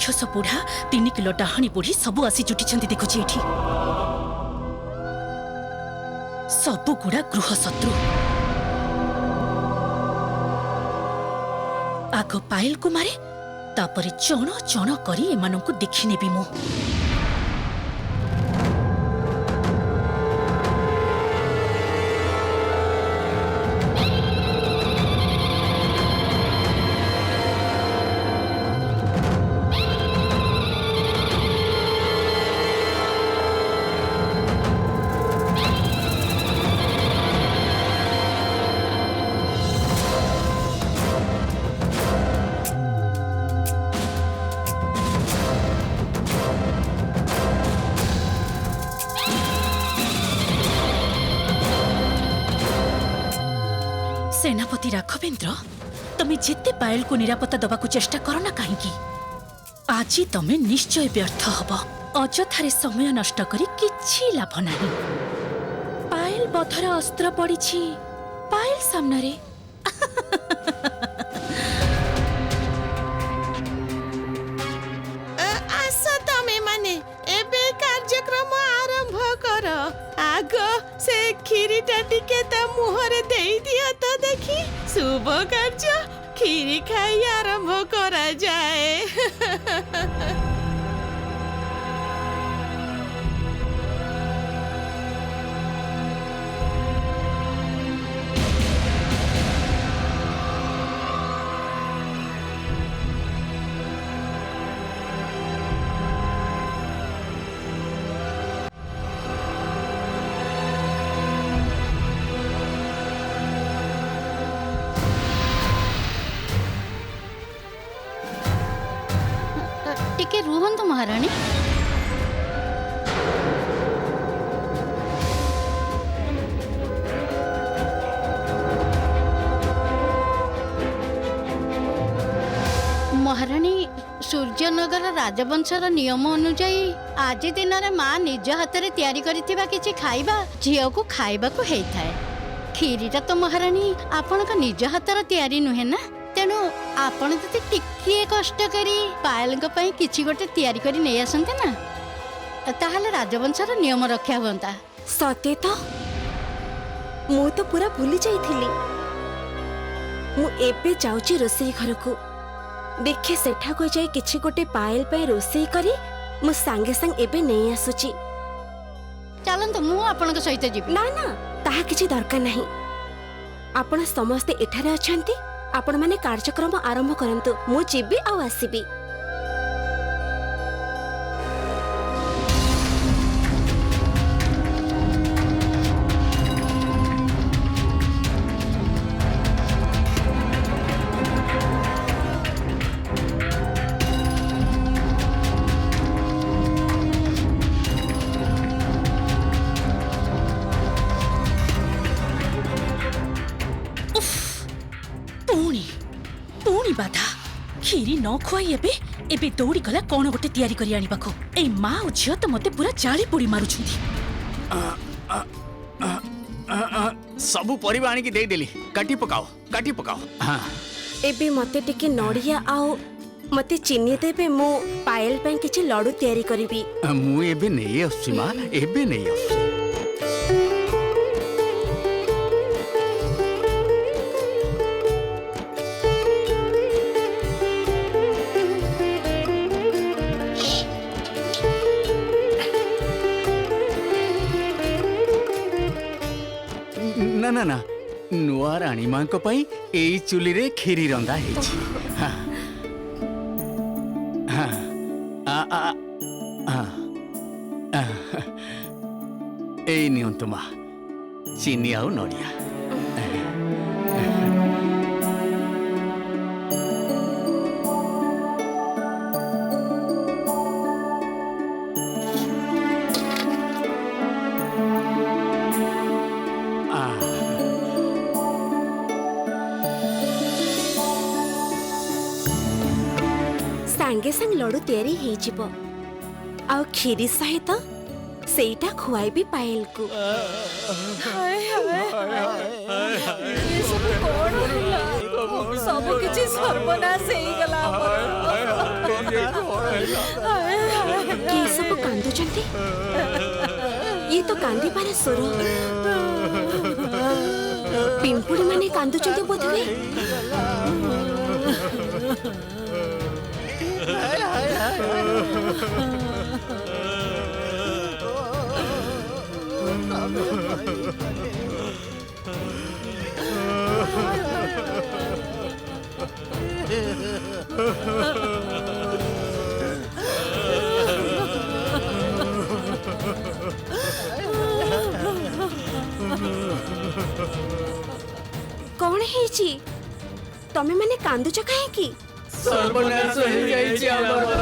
राक्षस बुढ़ा 3 किलो डाहाणी बुढ़ी सबू आसी जुटी देखुची एठी सबू गुड़ा गृह शत्रु आग पायल को मारे तापरे चण चण करी एमानंकु देखि नेबी मु सेनापति राघवेंद्र तमे जेते पायल को निरापत्ता दबा को चेष्टा करो ना कहीं आज तमे निश्चय व्यर्थ हब अजथारे समय नष्ट करी किछि लाभ नाही पायल बधर अस्त्र पड़ी पायल सामने रे आसा तमे माने एबे कार्यक्रम आरंभ कर आग से खीरीटा टिके ता मुहरे देई दिया तो देखी शुभ कार्य खीरी खाई आरंभ करा जाए टिके रुहंतु महारानी महारानी सूर्यनगर राजवंशर नियम अनुजाई आज दिन में माँ निज हाथ में तैयारी करिथिबा किछि खाइबा झियो को खाइबा को हेई थाए खीरीटा तो महारानी आपण का निज हाथर तैयारी नुहे ना तेणु आपण जति टिके कष्ट करी पायल किछि गोटे तैयारी करी नै आसंते ना ताहले राजवंशर नियम रक्षा होता सते तो मु तो पूरा भूली जाइथिली मु एबे जाउची रोसई घर को देखे सेठा को जाय किछि गोटे पायल पे रोसई करी मु संगे संग एबे नै आसुची चलंतु मु आपण के सहित जीव ना ना ताहा किछि दरकार नाही आपण समस्त एठारे अछंती आपण माने कार्यक्रम आरंभ करंतु मु जीबी आ आसीबी बाधा खीरी न खुआई एबे दौड़ी गला कौन गोटे तैयारी करी आनी बाको ए माँ और झियो तो मते पूरा जाली पोड़ी मारुछुंदी सबु परिबा आनी की दे देली काटी पकाओ हां एबे मते टिके नड़िया आओ मते चिन्नी देबे मु पायल पे किछि लड्डू तैयारी करिबी मु एबे नै आसी मां एबे नै आसी ना ना ना नुआ रानी मां को पई एई चुली रे खीरी रंधा हेछि हां हां आ आ आ एई नियंतु मां चीनी आउ नडिया सांगे संग लड्डू तैयारी हेई जिवो आ खीरी सहित सेटा खुआई भी पायल को ये सब कोन होला सब किछि सर्वनाश हेई गला କିଏ ସବୁ କାନ୍ଦୁଛନ୍ତି? ଇଏ ତ କାନ୍ଦିବାର ସ୍ୱର। ପିମ୍ପୁଡ଼ି ମାନେ କାନ୍ଦୁଛନ୍ତି ବୋଧହୁଏ। କଣ ହେଇଛି? ତମେ ମାନେ କାନ୍ଦୁଛ କାହିଁକି? ସର୍ବନାଶ ହେଇଯାଇଛି ଆମର।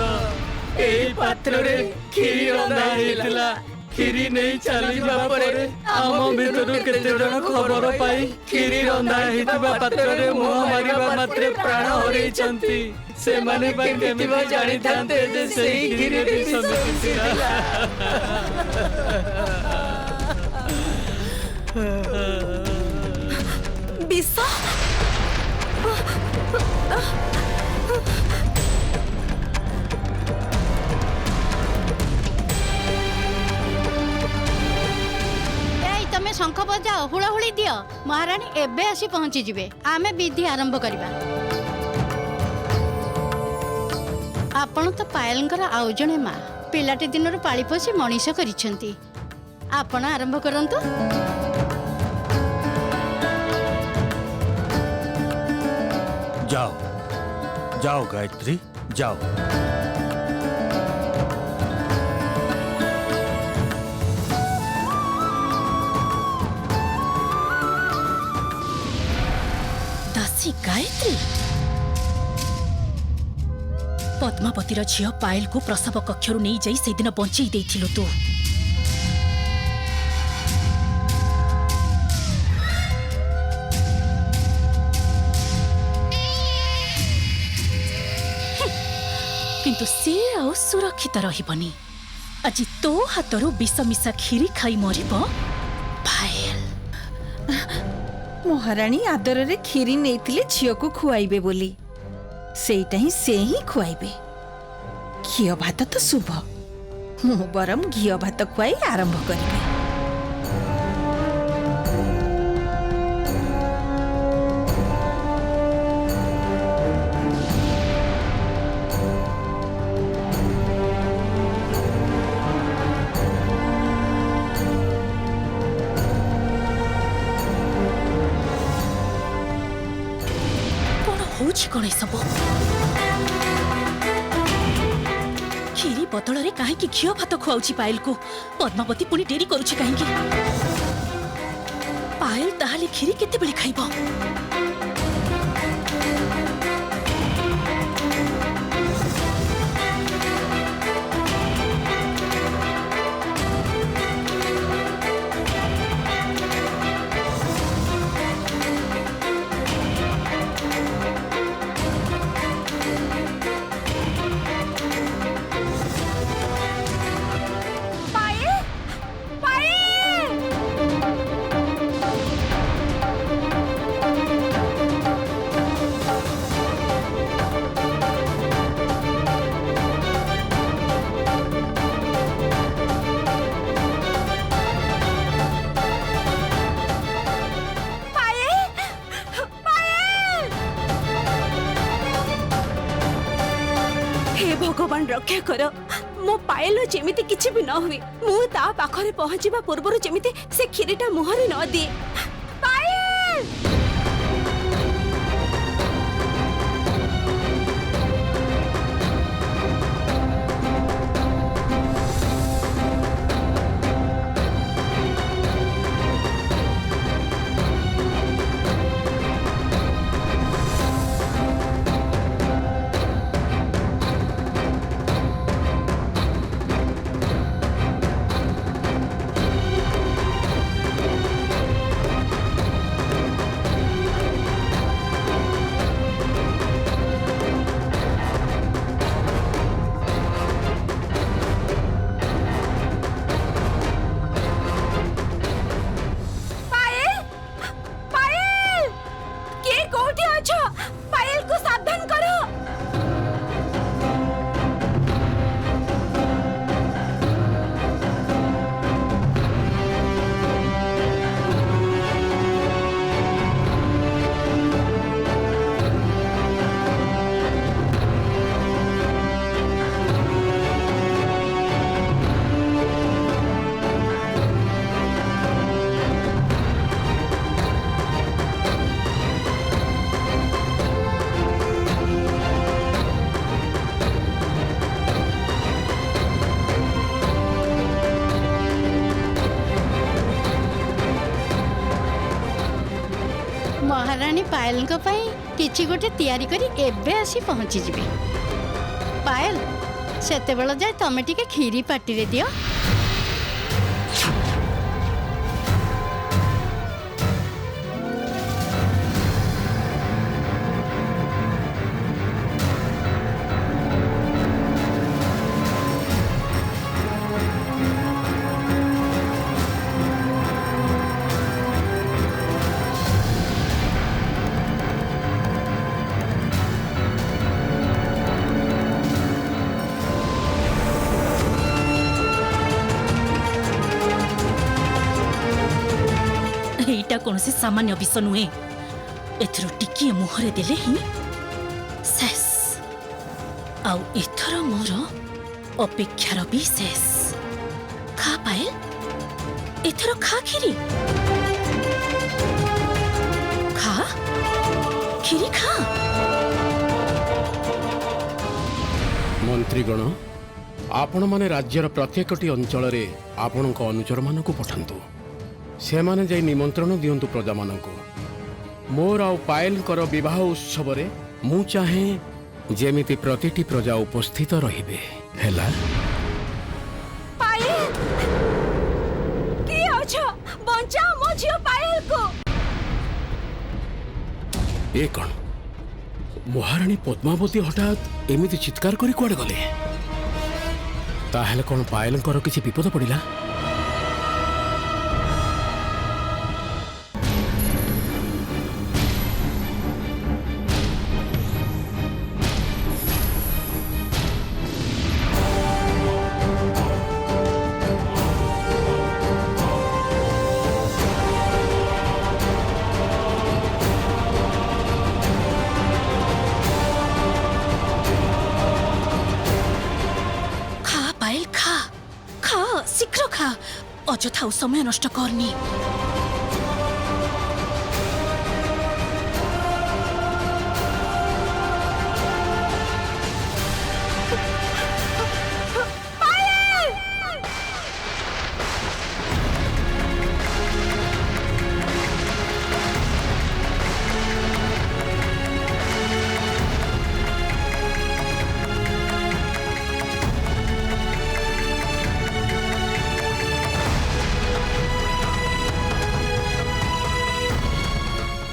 ଏଇ ପାତ୍ରରେ କ୍ଷୀରି ରନ୍ଧା ହେଇଥିଲା। କ୍ଷୀରି ନେଇ ଚାଲିବା ପରେ ଆମ ଭିତରୁ କେତେ ଜଣ ଖବର ପାଇ କ୍ଷୀରି ରନ୍ଧା ହେଇଥିବା ପାତ୍ରରେ ମୁହଁ ମାରିବା ମାତ୍ରେ ପ୍ରାଣ ହରେଇଛନ୍ତି। ସେମାନେ ବା କେମିତି ଜାଣିଥାନ୍ତେ ଯେ ସେଇ କ୍ଷୀରିରେ ବିଷ ମିଶିଥିଲା। ବିଷ? ଏଇ ତମେ ଶଙ୍ଖ ବଜାଅ, ହୁଳହୁଳି ଦିଅ। ମହାରାଣୀ ଏବେ ଆସି ପହଞ୍ଚିଯିବେ। ଆମେ ବିଧି ଆରମ୍ଭ କରିବା। ଆପଣ ତ ପାୟଲଙ୍କର ଆଉ ଜଣେ ମା। ପିଲାଟି ଦିନରୁ ପାଳି ପୋଷି ମଣିଷ କରିଛନ୍ତି। ଆପଣ ଆରମ୍ଭ କରନ୍ତୁ। जाओ जाओ गायत्री जाओ। ଦାସୀ ଗାୟତ୍ରୀ ପଦ୍ମାବତୀର ଝିଅ ପାୟଲକୁ ପ୍ରସବ କକ୍ଷରୁ ନେଇଯାଇ ସେଦିନ ବଞ୍ଚେଇ ଦେଇଥିଲୁ ତୁ। କିନ୍ତୁ ସେ ଆଉ ସୁରକ୍ଷିତ ରହିବନି। ଆଜି ତୋ ହାତରୁ ବିଷ ମିଶା କ୍ଷୀରି ଖାଇ ମରିବ ପାୟଲ। ମହାରାଣୀ ଆଦରରେ କ୍ଷୀରି ନେଇଥିଲେ ଝିଅକୁ ଖୁଆଇବେ ବୋଲି। ସେଇଟା ହିଁ ସେ ହିଁ ଖୁଆଇବେ। ଘିଅ ଭାତ ତ ଶୁଭ। ମୁଁ ବରଂ ଘିଅ ଭାତ ଖୁଆଇ ଆରମ୍ଭ କରିବି। ହଉଛି କଣ ଏସବୁ? କ୍ଷୀରି ବଦଳରେ କାହିଁକି ଘିଅ ଭାତ ଖୁଆଉଛି ପାୟଲକୁ? ପଦ୍ମାବତୀ ପୁଣି ଡେରି କରୁଛି କାହିଁକି? ପାୟଲ ତାହେଲେ କ୍ଷୀରି କେତେବେଳେ ଖାଇବ? ভগবান রক্ষা কর মো পায়েল যেমিতি কিছু বি ন হুয়ে মু তা পাখরে পৌঁছিবা পূর্বরু যেমিতি সে ক্ষীরিটা মুহরে ন দিয়ে পায়েল महारानी पायल किछि गोटे तैयारी करी एबे आसी पहुंची जिबे। पायल सेते बेला जाए तमे टिके खीरी पार्टी रे दियो। एटा कौन से सामान्य विष नुहे। एथरो टिकिए मुहरे देले ही शेष। आउ एथर मोर अपेक्षार भी शेष। खा पायल, एथर खा खीरी, खा खीरी खा। मंत्रीगण, आपण माने राज्यर प्रत्येकटी अंचल रे आपणक अनुचर मानकु पठांतु। से माने जाई निमंत्रण दियंतु प्रजा मानकु। मोर आउ पायलकर विवाह उत्सव रे मु चाहे जेमिति प्रतिटी प्रजा उपस्थित रहिबे। हैला पायल की अछ बंचाओ मो झियो पायल को। ए कण महारानी पद्मावती हठात एमिति चित्कार करी कुआडे गले? ताहेले कोन पायलकर किछि विपद पड़िला? शीघ्र खा, अजथा समय नष्ट करनी।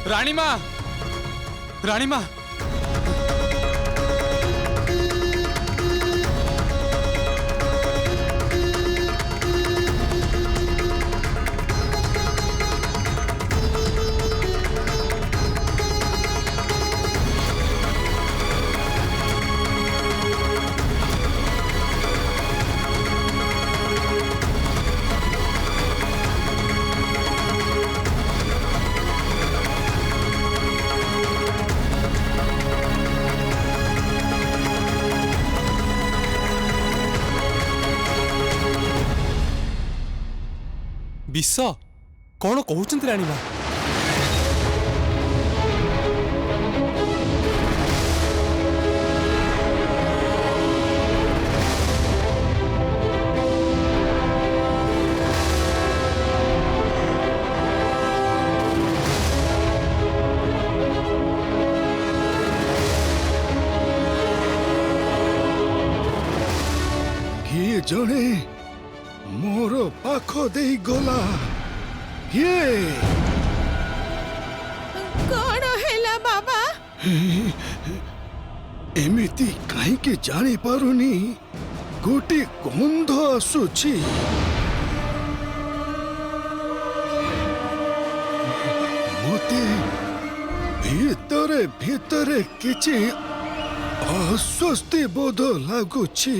रानी माँ, रानी माँ, विष कौन कहते रानी माँ? किए जड़े मोर पाख दे गला। ये कौन हैला बाबा? एमिति कहीं के जानी पारुनी गोटे गंध आसुची। मते भीतरे भीतरे किछि अस्वस्थि बोध लागुची।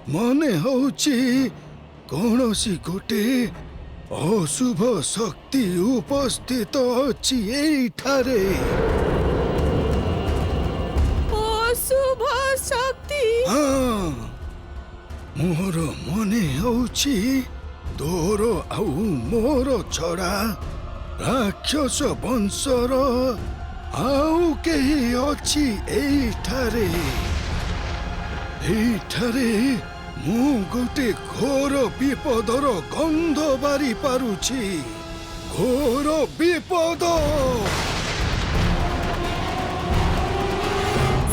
मने होची कौनसी गोटे अशुभ शक्ति उपस्थित अछि एठारे। अशुभ शक्ति? हाँ, मोर मने होची तोर आउ मोर छड़ा राक्षस वंशर आउ केही अछि एठारे। एठारे मु गोटे घोर विपदर गंध बारी पारुछि। ଘୋର ବିପଦ।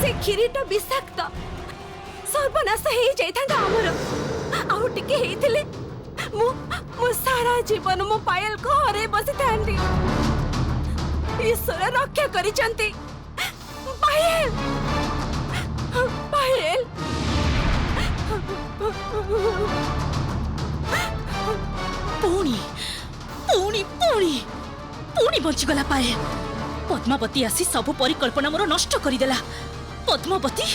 ସେ କ୍ଷୀରିଟା ବିଷାକ୍ତ, ସର୍ବନାଶ ହେଇଯାଇଥାନ୍ତା ଆମର। ଆଉ ଟିକେ ହେଇଥିଲେ ମୁଁ ସାରା ଜୀବନ ମୋ ପାୟଲକୁ ହରେଇ ବସିଥାନ୍ତି। ଈଶ୍ୱର ରକ୍ଷା କରିଛନ୍ତି। ପାୟଲ, ପାୟଲ। ପୁଣି ପୁଣି ପୁଣି ପୁଣି ବଞ୍ଚିଗଲା ପାଏ। ପଦ୍ମାବତୀ ଆସି ସବୁ ପରିକଳ୍ପନା ମୋର ନଷ୍ଟ କରିଦେଲା। ପଦ୍ମାବତୀ,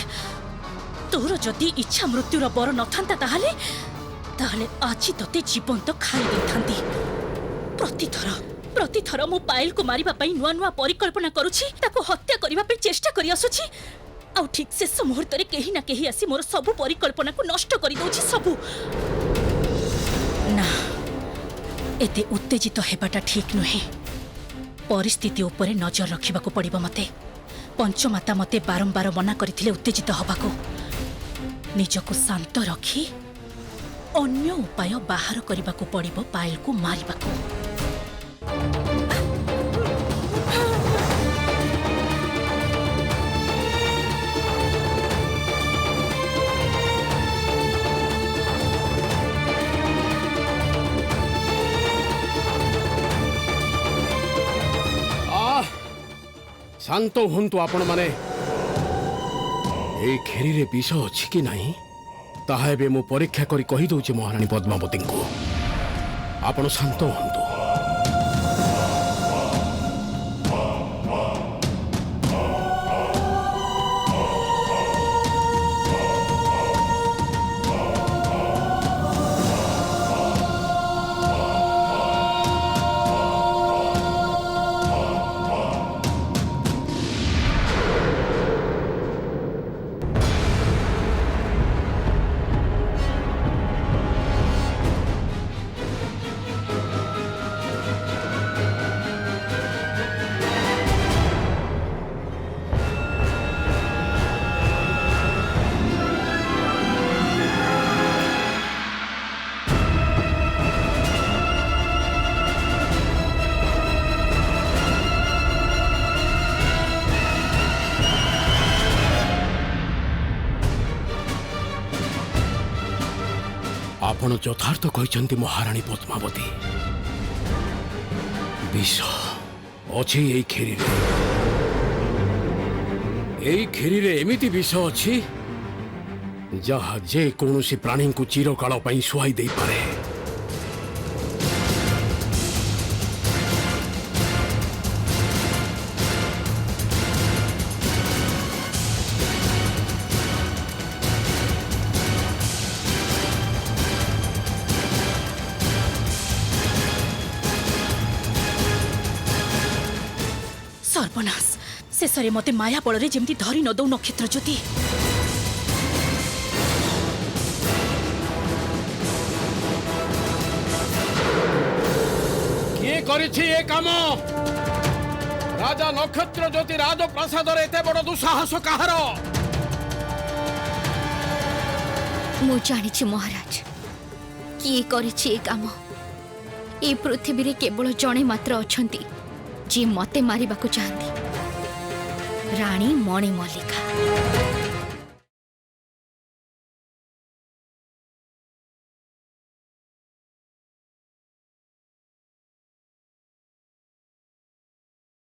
ତୋର ଯଦି ଇଚ୍ଛା ମୃତ୍ୟୁର ବର ନଥାନ୍ତା ତାହେଲେ ଆଜି ତତେ ଜୀବନ୍ତ ଖାଇ ଦେଇଥାନ୍ତି। ପ୍ରତିଥର ମୁଁ ପାୟଲକୁ ମାରିବା ପାଇଁ ନୂଆ ନୂଆ ପରିକଳ୍ପନା କରୁଛି, ତାକୁ ହତ୍ୟା କରିବା ପାଇଁ ଚେଷ୍ଟା କରି ଆସୁଛି। ଆଉ ଠିକ୍ ଶେଷ ମୁହୂର୍ତ୍ତରେ କେହି ନା କେହି ଆସି ମୋର ସବୁ ପରିକଳ୍ପନାକୁ ନଷ୍ଟ କରିଦଉଛି। ସବୁ ନା, ଏତେ ଉତ୍ତେଜିତ ହେବାଟା ଠିକ୍ ନୁହେଁ। ପରିସ୍ଥିତି ଉପରେ ନଜର ରଖିବାକୁ ପଡ଼ିବ ମତେ। ପଞ୍ଚମାତା ମତେ ବାରମ୍ବାର ମନା କରିଥିଲେ ଉତ୍ତେଜିତ ହବାକୁ। ନିଜକୁ ଶାନ୍ତ ରଖି ଅନ୍ୟ ଉପାୟ ବାହାର କରିବାକୁ ପଡ଼ିବ ପାୟଲକୁ ମାରିବାକୁ। ଶାନ୍ତ ହୁଅନ୍ତୁ ଆପଣ ମାନେ। ଏଇ କ୍ଷୀରିରେ ବିଷ ଅଛି କି ନାହିଁ ତାହା ଏବେ ମୁଁ ପରୀକ୍ଷା କରି କହିଦେଉଛି ମହାରାଣୀ ପଦ୍ମାବତୀଙ୍କୁ। ଆପଣ ଶାନ୍ତ ହୁଅନ୍ତୁ। ଆପଣ ଯଥାର୍ଥ କହିଛନ୍ତି ମହାରାଣୀ ପଦ୍ମାବତୀ। ବିଷ ଅଛି ଏଇ କ୍ଷୀରିରେ। ଏଇ କ୍ଷୀରିରେ ଏମିତି ବିଷ ଅଛି ଯାହା ଯେ କୌଣସି ପ୍ରାଣୀଙ୍କୁ ଚିରକାଳ ପାଇଁ ଶୁଆଇ ଦେଇପାରେ। ସର୍ବନାଶ, ଶେଷରେ ମତେ ମାୟା ବଳରେ ଯେମିତି ଧରି ନ ଦଉ ନକ୍ଷତ୍ର ଜ୍ୟୋତି। କିଏ କରିଛି ଏ କାମ? ରାଜା ନକ୍ଷତ୍ର ଜ୍ୟୋତି ରାଜପ୍ରାସାଦରେ ଏତେ ବଡ଼ ଦୁଃସାହସ କାହାର? ମୁଁ ଜାଣିଛି ମହାରାଜ, କିଏ କରିଛି ଏ କାମ। ଏ ପୃଥିବୀରେ କେବଳ ଜଣେ ମାତ୍ର ଅଛନ୍ତି ଯିଏ ମତେ ମାରିବାକୁ ଚାହାନ୍ତି, ରାଣୀ ମଣିମଲ୍ଲିକା।